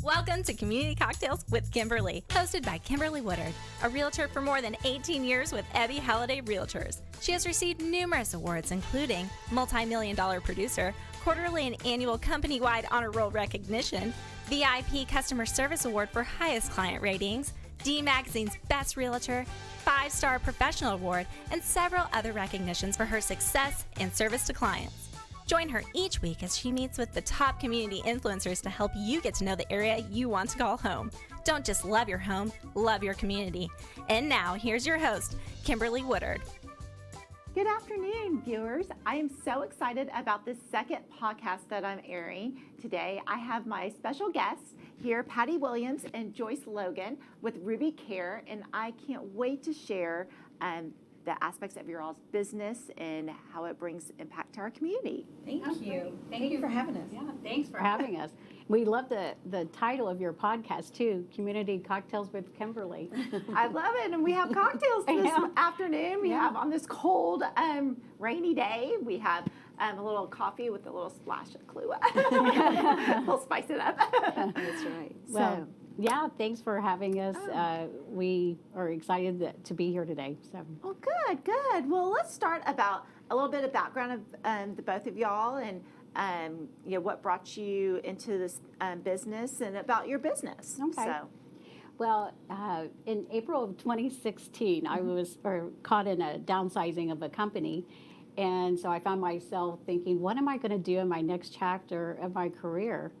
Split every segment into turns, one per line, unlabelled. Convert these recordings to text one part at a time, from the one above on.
Welcome to Community Cocktails with Kimberly, hosted by Kimberly Woodard, a realtor for more than 18 years with Ebby Halliday Realtors. She has received numerous awards, including Multi-Million-Dollar Producer, quarterly and annual company-wide honor roll recognition, VIP Customer Service Award for highest client ratings, D Magazine's Best Realtor, 5-Star Professional Award, and several other recognitions for her success and service to clients. Join her each week as she meets with the top community influencers to help you get to know the area you want to call home. Don't just love your home, love your community. And now, here's your host, Kimberly Woodard.
Good afternoon, viewers. I am so excited about this second podcast that I'm airing today. I have my special guests here, Patty Williams and Joyce Logan with Ruby Care, and I can't wait to share the aspects of your all's business and how it brings impact to our community.
Thank you. Thank you for having us.
Yeah, thanks for having us. We love the title of your podcast too, Community Cocktails with Kimberly.
I love it, and we have cocktails this afternoon. We have on this cold, rainy day, we have a little coffee with a little splash of Kahlua. We'll spice it up.
That's right.
Well, yeah, thanks for having us. We are excited to be here today. So.
Well, good. Well, let's start about a little bit of background of the both of y'all and what brought you into this business and about your business.
Okay.
So.
Well, in April of 2016, I was caught in a downsizing of a company. And so I found myself thinking, what am I going to do in my next chapter of my career?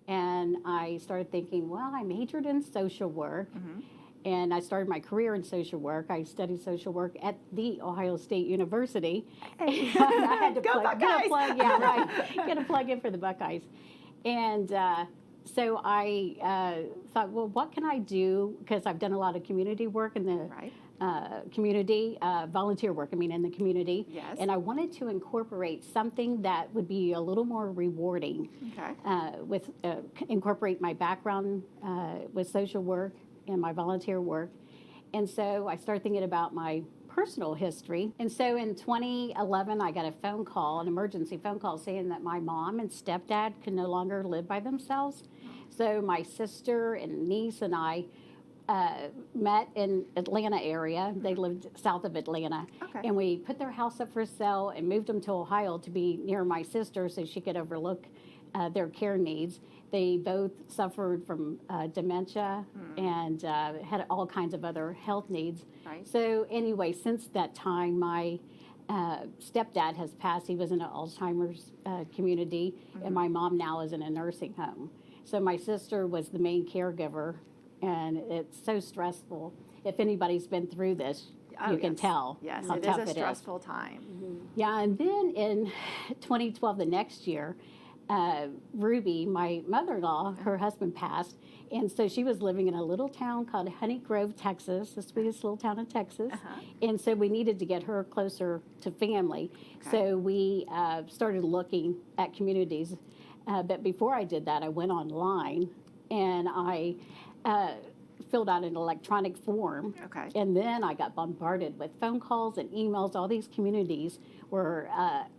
And I started thinking, well, I majored in social work, and I started my career in social work. I studied social work at the Ohio State University.
Hey.
I had to
Go Buckeyes!
Get a plug in for the Buckeyes. And so I thought, well, what can I do? Because I've done a lot of community work in the community, volunteer work, in the community.
Yes.
And I wanted to incorporate something that would be a little more rewarding.
Okay.
Incorporate my background with social work and my volunteer work. And so I started thinking about my personal history. And so in 2011, I got a phone call, an emergency phone call, saying that my mom and stepdad could no longer live by themselves. So my sister and niece and I met in Atlanta area. They lived south of Atlanta.
Okay.
And we put their house up for sale and moved them to Ohio to be near my sister so she could overlook their care needs. They both suffered from dementia and had all kinds of other health needs.
Right.
So anyway, since that time, my stepdad has passed. He was in an Alzheimer's community, and my mom now is in a nursing home. So my sister was the main caregiver, and it's so stressful. If anybody's been through this, you can tell how
it
tough
is a stressful time.
Yeah, and then in 2012, the next year, Ruby, my mother-in-law, her husband passed, and so she was living in a little town called Honey Grove, Texas, the sweetest little town in Texas, and so we needed to get her closer to family.
Okay.
So we started looking at communities, but before I did that, I went online and I filled out an electronic form.
Okay.
And then I got bombarded with phone calls and emails. All these communities were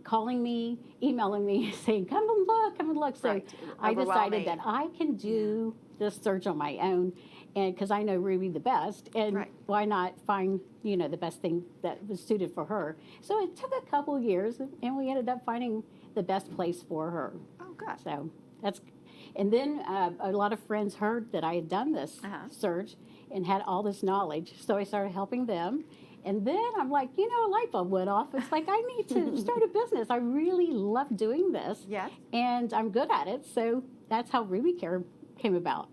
calling me, emailing me, saying, come and look. So I decided that I can do this search on my own, and because I know Ruby the best, and why not find the best thing that was suited for her. So it took a couple years, and we ended up finding the best place for her.
Oh, good.
So that's. And then a lot of friends heard that I had done this search and had all this knowledge. So I started helping them. And then I'm like, a light bulb went off. It's like, I need to start a business. I really love doing this.
Yes.
And I'm good at it. So that's how Ruby Care came about.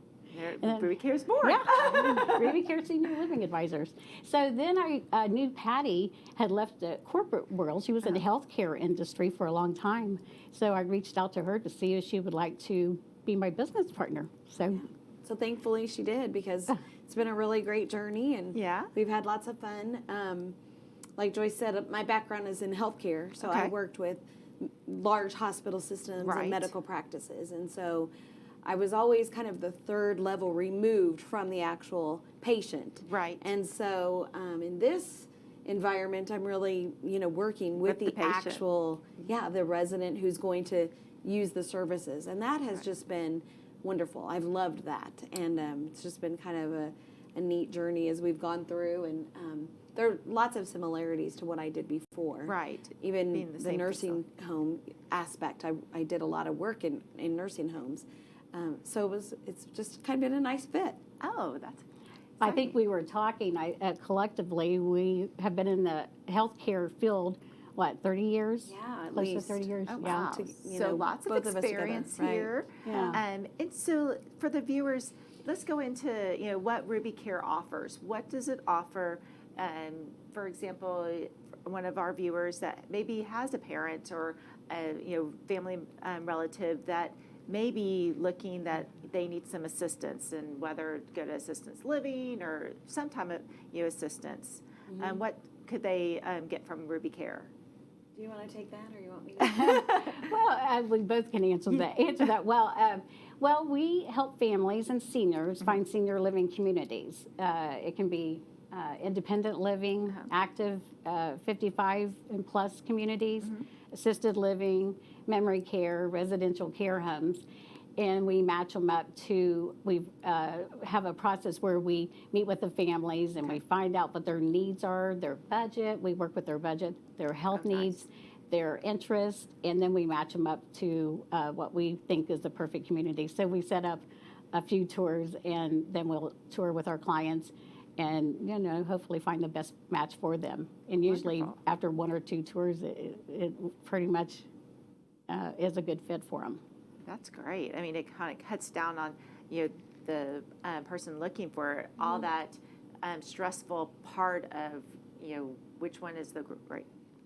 Ruby Care is born.
Yeah, Ruby Care Senior Living Advisors. So then I knew Patty had left the corporate world. She was in the healthcare industry for a long time. So I reached out to her to see if she would like to be my business partner. So
thankfully she did, because it's been a really great journey, and we've had lots of fun. Like Joyce said, my background is in healthcare, so I worked with large hospital systems and medical practices, and so I was always kind of the third level removed from the actual patient.
Right.
And so in this environment, I'm really, working with the actual, the resident who's going to use the services. And that has just been wonderful. I've loved that, and it's just been kind of a neat journey as we've gone through, and there are lots of similarities to what I did before.
Right.
Even the nursing home aspect, I did a lot of work in nursing homes, so it's just kind of been a nice fit.
Oh, that's
I think we were talking, collectively, we have been in the healthcare field, 30 years?
Yeah, at
Close
least.
to 30 years.
Oh,
yeah.
wow. So lots of
both of us together,
experience
right.
here.
Yeah.
And so for the viewers, let's go into what Ruby Care offers. What does it offer? For example, one of our viewers that maybe has a parent or a family relative that may be looking that they need some assistance, and whether go to assistance living or some type of assistance. What could they get from Ruby Care?
Do you want to take that, or you want me to?
Well, we both can answer that. Well, we help families and seniors find senior living communities. It can be independent living, active 55 and plus communities, assisted living, memory care, residential care homes. And we match them up to, we have a process where we meet with the families and we find out what their needs are, their budget. We work with their budget, their health needs, their interests, and then we match them up to what we think is the perfect community. So we set up a few tours, and then we'll tour with our clients and, hopefully find the best match for them. And usually after one or two tours, it pretty much is a good fit for them.
That's great. I mean, it kind of cuts down on the person looking for all that stressful part of which one is the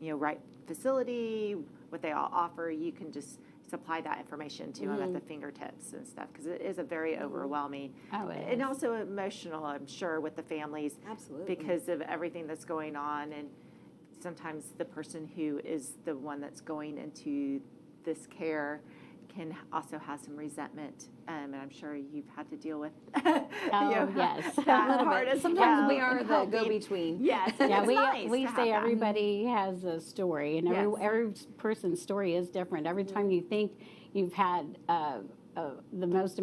right facility, what they all offer. You can just supply that information to them at the fingertips and stuff, because it is a very overwhelming and also emotional, I'm sure, with the families.
Absolutely.
Because of everything that's going on, and sometimes the person who is the one that's going into this care can also have some resentment, and I'm sure you've had to deal with
yes.
that part as
Sometimes
well.
we are the go-between.
Yes,
Yeah,
it's nice
we
to
say
have that.
everybody has a story, and every person's story is different. Every time you think you've had the most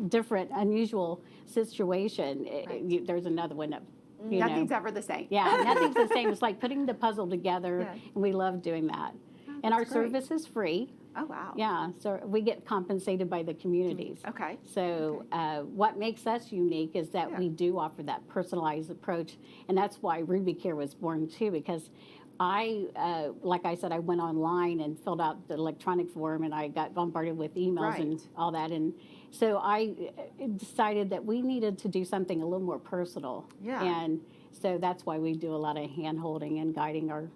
different, unusual situation, there's another one that
Nothing's ever the same.
Yeah, nothing's the same. It's like putting the puzzle together, and we love doing that. And our service is free.
Oh, wow.
Yeah, so we get compensated by the communities.
Okay.
So what makes us unique is that we do offer that personalized approach, and that's why Ruby Care was born too, because like I said, I went online and filled out the electronic form, and I got bombarded with emails and all that, and so I decided that we needed to do something a little more personal.
Yeah.
And so that's why we do a lot of hand-holding and guiding our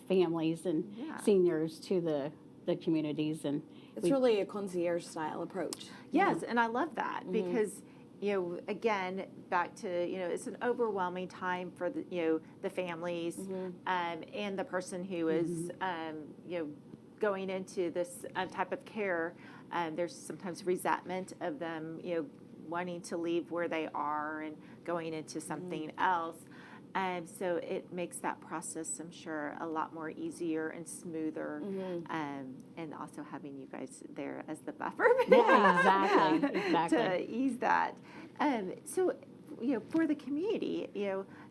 families and seniors to the communities, and
it's really a concierge style approach.
Yes, and I love that because again, back to it's an overwhelming time for the families and the person who is going into this type of care. There's sometimes resentment of them wanting to leave where they are and going into something else. So it makes that process, I'm sure, a lot more easier and smoother, and also having you guys there as the buffer.
Exactly.
To ease that. So, for the community,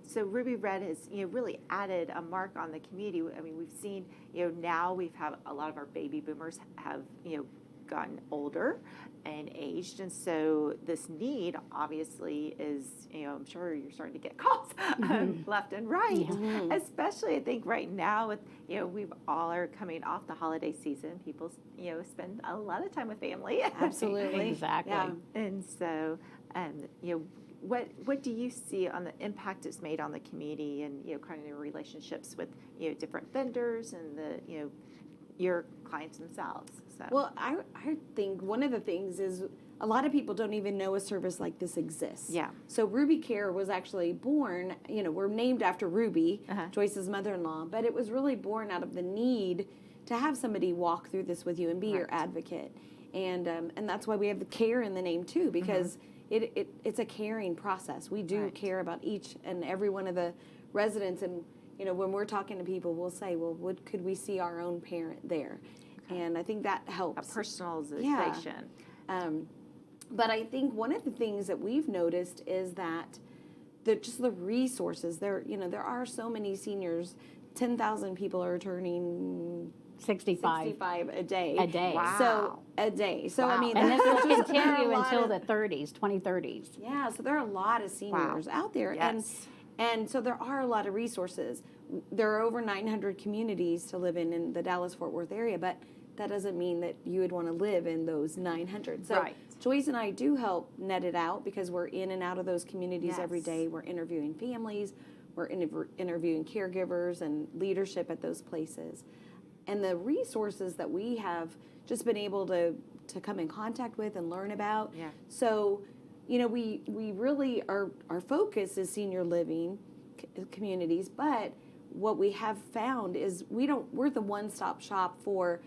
so Ruby Red has, really added a mark on the community. I mean, we've seen, now we've had a lot of our baby boomers have, gotten older and aged, and so this need obviously is, I'm sure you're starting to get calls left and right, especially I think right now with, we all are coming off the holiday season. People, spend a lot of time with family.
Absolutely.
Exactly.
Yeah.
And so, what do you see on the impact it's made on the community, and kind of your relationships with different vendors and the your clients themselves? So.
Well, I think one of the things is a lot of people don't even know a service like this exists.
Yeah.
So Ruby Care was actually born, we're named after Ruby, Joyce's mother-in-law, but it was really born out of the need to have somebody walk through this with you and be your advocate. And that's why we have the care in the name too, because it's a caring process. We do care about each and every one of the residents, and when we're talking to people, we'll say, well, could we see our own parent there? And I think that helps.
A personalization.
But I think one of the things that we've noticed is that just the resources there, there are so many seniors. 10,000 people are turning 65 a day.
A day.
Wow.
So a day. So
Wow.
I mean,
And this will
there are
continue
a lot
until
of-
the 30s, 2030s.
Yeah, so there are a lot of seniors out there.
Yes.
And so there are a lot of resources. There are over 900 communities to live in the Dallas-Fort Worth area, but that doesn't mean that you would want to live in those 900. So
Right.
Joyce and I do help net it out because we're in and out of those communities every
Yes.
day. We're interviewing families, we're interviewing caregivers and leadership at those places. And the resources that we have just been able to come in contact with and learn about.
Yeah.
So, we really, our focus is senior living communities, but what we have found is we're the one-stop shop for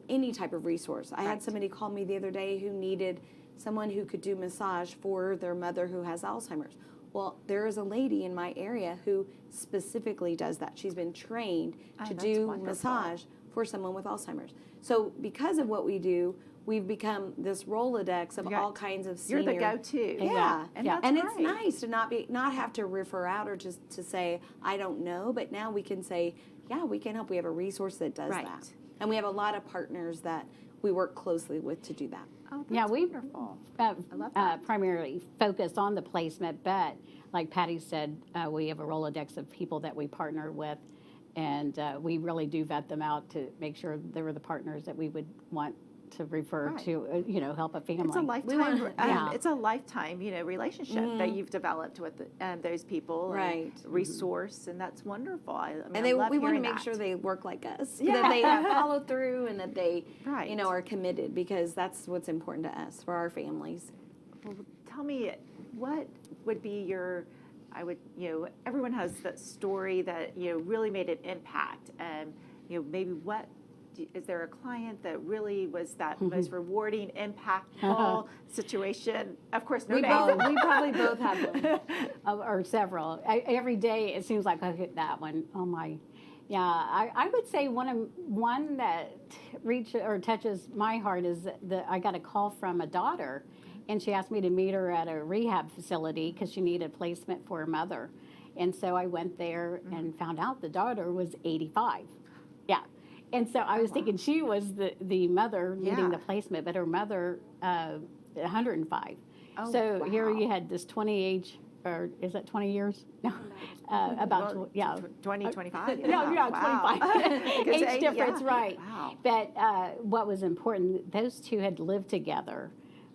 any type of resource. I had somebody call me the other day who needed someone who could do massage for their mother who has Alzheimer's. Well, there is a lady in my area who specifically does that. She's been trained to do
wonderful.
massage for someone with Alzheimer's. So because of what we do, we've become this Rolodex of all kinds of senior.
You're the go-to.
Yeah,
And
yeah.
that's
And it's
great.
nice to not have to refer out or just to say I don't know, but now we can say, yeah, we can help. We have a resource that does
Right.
that, and we have a lot of partners that we work closely with to do that.
Oh, that's
Yeah, we
wonderful. I love that.
primarily focus on the placement, but like Patty said, we have a Rolodex of people that we partner with, and we really do vet them out to make sure they were the partners that we would want to refer
Right.
to, help a family.
It's a lifetime.
yeah.
It's a lifetime, relationship that you've developed with those people.
Right.
And resource, and that's wonderful. I mean,
And
I love
we want to
hearing
make
that.
sure they work like us,
Yeah.
that they follow through, and that they,
Right.
are committed, because that's what's important to us for our families.
Well, tell me, what would be your? Everyone has that story that really made an impact, and maybe what. Is there a client that really was that most rewarding, impactful situation? Of course, no
We
names.
probably both have one.
Or several. Every day it seems like I hit that one. Oh my, yeah. I would say one that touches my heart is that I got a call from a daughter, and she asked me to meet her at a rehab facility because she needed placement for her mother, and so I went there and found out the daughter was 85. Yeah. And so I was thinking she was the mother needing the placement, but her mother, 105.
Oh,
so here
wow.
you had this 20 age, or is that 20 years? No, about,
Well,
yeah.
20, 25?
No, yeah,
Wow.
25.
Because
Age difference, right.
Wow.
But what was important, those two had lived together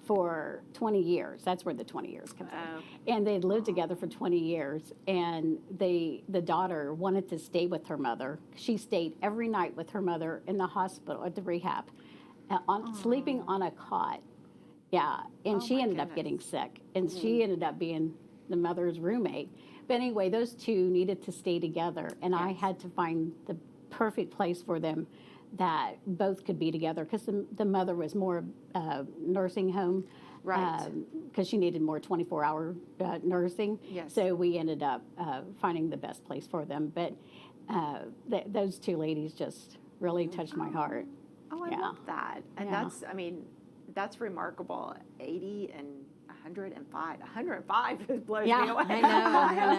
for 20 years. That's where the 20 years comes in. And they'd lived together for 20 years, and the daughter wanted to stay with her mother. She stayed every night with her mother in the hospital, at the rehab, sleeping on a cot. Yeah, and she ended up getting sick, and she ended up being the mother's roommate. But anyway, those two needed to stay together, and I had to find the perfect place for them that both could be together, because the mother was more nursing home,
Right.
because she needed more 24-hour nursing.
Yes.
So we ended up finding the best place for them. But those two ladies just really touched my heart.
Oh, I
Yeah.
love that. And
Yeah.
that's remarkable. 80 and 105. 105 blows
Yeah,
me away.
I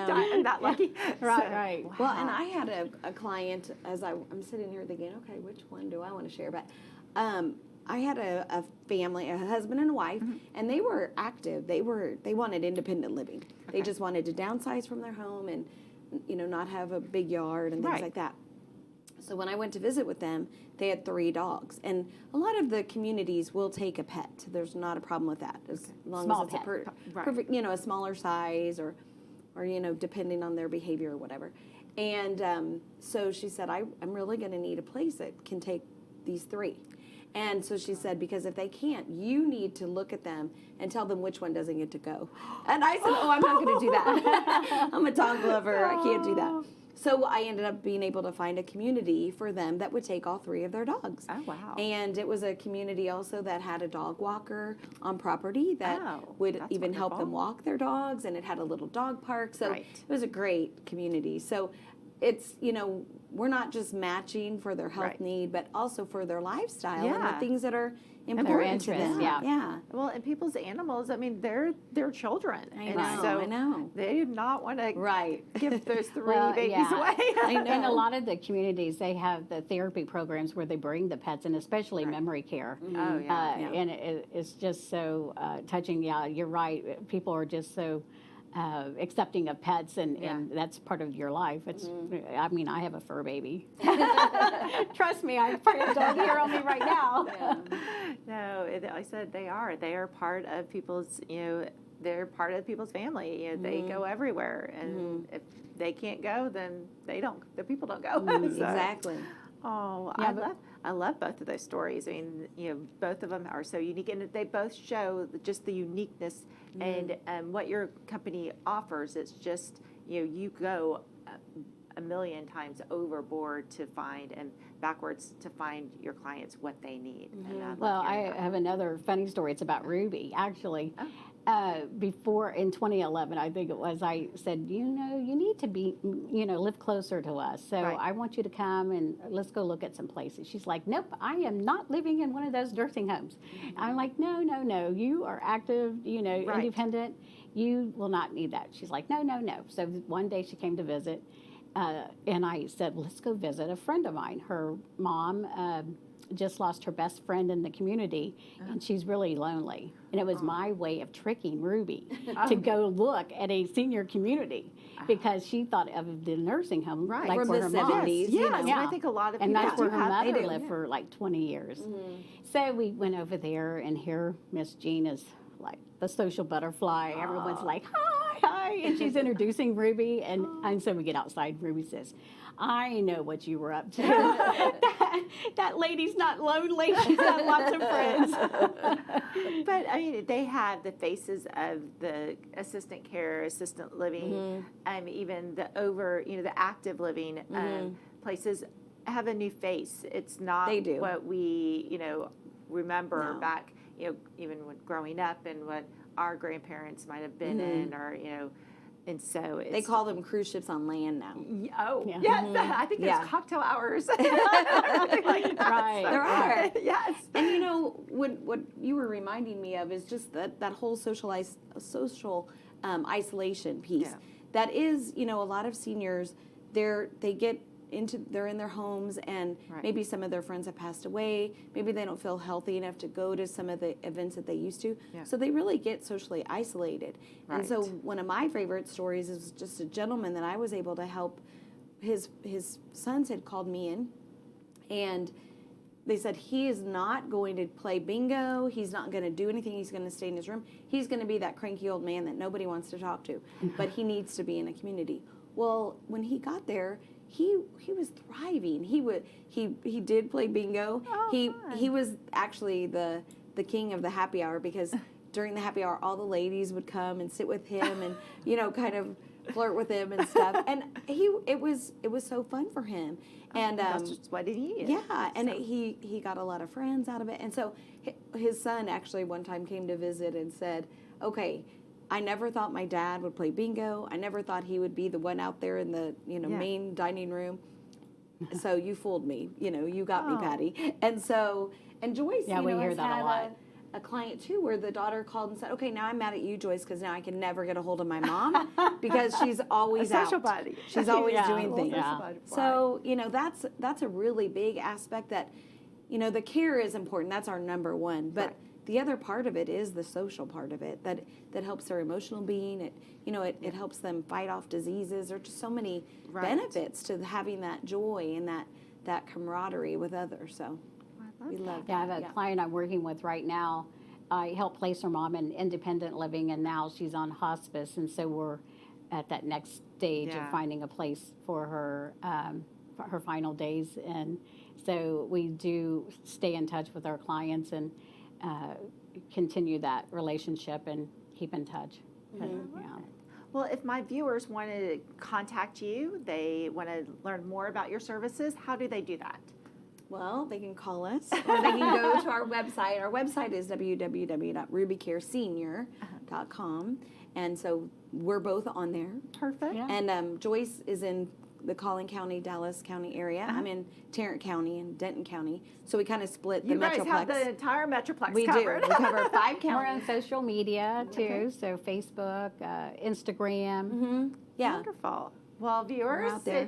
know.
I'm not lucky.
Right, right.
Well, and I had a client, as I'm sitting here thinking, okay, which one do I want to share? But I had a family, a husband and a wife, and they were active. They wanted independent living. They just wanted to downsize from their home and, not have a big yard and things like that. So when I went to visit with them, they had 3 dogs. And a lot of the communities will take a pet. There's not a problem with that, as long
Small
as it's
pet.
perfect, a smaller size or depending on their behavior or whatever. And so she said, I'm really going to need a place that can take these 3. And so she said, because if they can't, you need to look at them and tell them which one doesn't get to go. And I said, oh, I'm not going to do that. I'm a dog lover. I can't do that. So I ended up being able to find a community for them that would take all 3 of their dogs.
Oh, wow.
And it was a community also that had a dog walker on property that would
that's
even help them
wonderful.
walk their dogs, and it had a little dog park. So
Right.
it was a great community. So it's, we're not just matching for their health need, but also for their lifestyle and the things that are
their
important to
interests,
them.
yeah.
Well, and people's animals, I mean, they're children.
I know.
They do not want to give those 3
Well,
babies away.
I know.
In a lot of the communities, they have the therapy programs where they bring the pets, and especially memory care.
Oh, yeah.
And it's just so touching. Yeah, you're right. People are just so accepting of pets, and that's part of your life. It's. I mean, I have a fur baby. Trust me, I put a dog here on me right now.
No, I said they are. They are part of people's, they're part of people's family. They go everywhere, and if they can't go, then the people don't go. So,
Exactly.
Oh, I love both of those stories. I mean, both of them are so unique, and they both show just the uniqueness and what your company offers. It's just, you go a million times overboard to find and backwards to find your clients what they need. And
Well, I have another funny story. It's about Ruby, actually. Before, in 2011, I think it was, I said, you need to be, live closer to us. So I want you to come and let's go look at some places. She's like, nope, I am not living in one of those nursing homes. I'm like, no. You are active, independent. You will not need that. She's like, no. So one day she came to visit. And I said, let's go visit a friend of mine. Her mom just lost her best friend in the community, and she's really lonely. And it was my way of tricking Ruby to go look at a senior community because she thought of the nursing home like
from
where
the
her mom.
70s.
Yes, I think a lot of people
and that's where
do
her
have
mother lived for like 20 years. So we went over there, and here Miss Jean is like the social butterfly. Everyone's like, hi, and she's introducing Ruby, and so we get outside. Ruby says, I know what you were up to. that lady's not lonely. She's got lots of friends.
But I mean, they have the faces of the assistant care, assistant living, even the the active living places have a new face. It's not what we remember back even when growing up and what our grandparents might have been in, or and so
they call them cruise ships on land now.
Yes, I think there's cocktail hours. Like
Right.
There are.
Yes.
And what you were reminding me of is just that whole social isolation piece.
Yeah.
That is, a lot of seniors, they're in their homes, and maybe some of their friends have passed away. Maybe they don't feel healthy enough to go to some of the events that they used to. Yeah. So they really get socially isolated. Right. And so one of my favorite stories is just a gentleman that I was able to help. His sons had called me in, and they said he is not going to play bingo. He's not going to do anything. He's going to stay in his room. He's going to be that cranky old man that nobody wants to talk to, but he needs to be in a community. Well, when he got there, he was thriving. He did play bingo. He was actually the king of the happy hour, because during the happy hour all the ladies would come and sit with him and kind of flirt with him and stuff. And it was so fun for him. And
that's just what he needed.
Yeah, and he got a lot of friends out of it. And so his son actually one time came to visit and said, okay, I never thought my dad would play bingo. I never thought he would be the one out there in the main dining room. So you fooled me. You got me, Patty. And Joyce,
we hear
has
that
had
a lot.
A client too, where the daughter called and said, "Okay, now I'm mad at you, Joyce, because now I can never get a hold of my mom because she's always
a social
out.
body.
She's always doing things."
Yeah.
So that's a really big aspect that the care is important. That's our number one, but. Right. The other part of it is the social part of it that helps their emotional being. It helps them fight off diseases. There are just so many benefits to having that joy and that camaraderie with others. So we love that.
I have a client I'm working with right now. I helped place her mom in independent living, and now she's on hospice, and so we're at that next stage of finding a place for her final days. And so we do stay in touch with our clients and continue that relationship and keep in touch.
Well, if my viewers want to contact you, they want to learn more about your services, how do they do that?
Well, they can call us, or they can go to our website. Our website is www.rubycaresenior.com, and so we're both on there.
Perfect.
Yeah. And Joyce is in the Collin County, Dallas County area. I'm in Tarrant County and Denton County. So we kind of split the
You guys
Metroplex.
have the entire Metroplex
We
covered.
do. We cover 5
We're
counties.
on social media too, so Facebook, Instagram.
Yeah.
Wonderful. Well, viewers,
out there.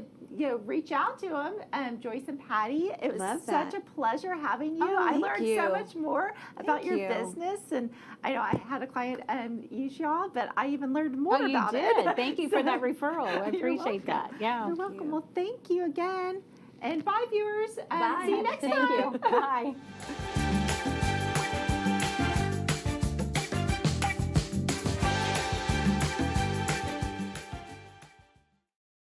reach out to them, Joyce and Patty. It was
Love
such
that.
a pleasure having you.
Oh,
I
thank
learned
you.
so much more about
Thank
your
you.
business, and I know I had a client use y'all, but I even learned more
Oh, you
about
did.
it.
Thank you for that referral. I
You're
appreciate that.
welcome.
Yeah.
You're welcome. Well, thank you again, and bye, viewers. See you next
Thank
time.
you. Bye.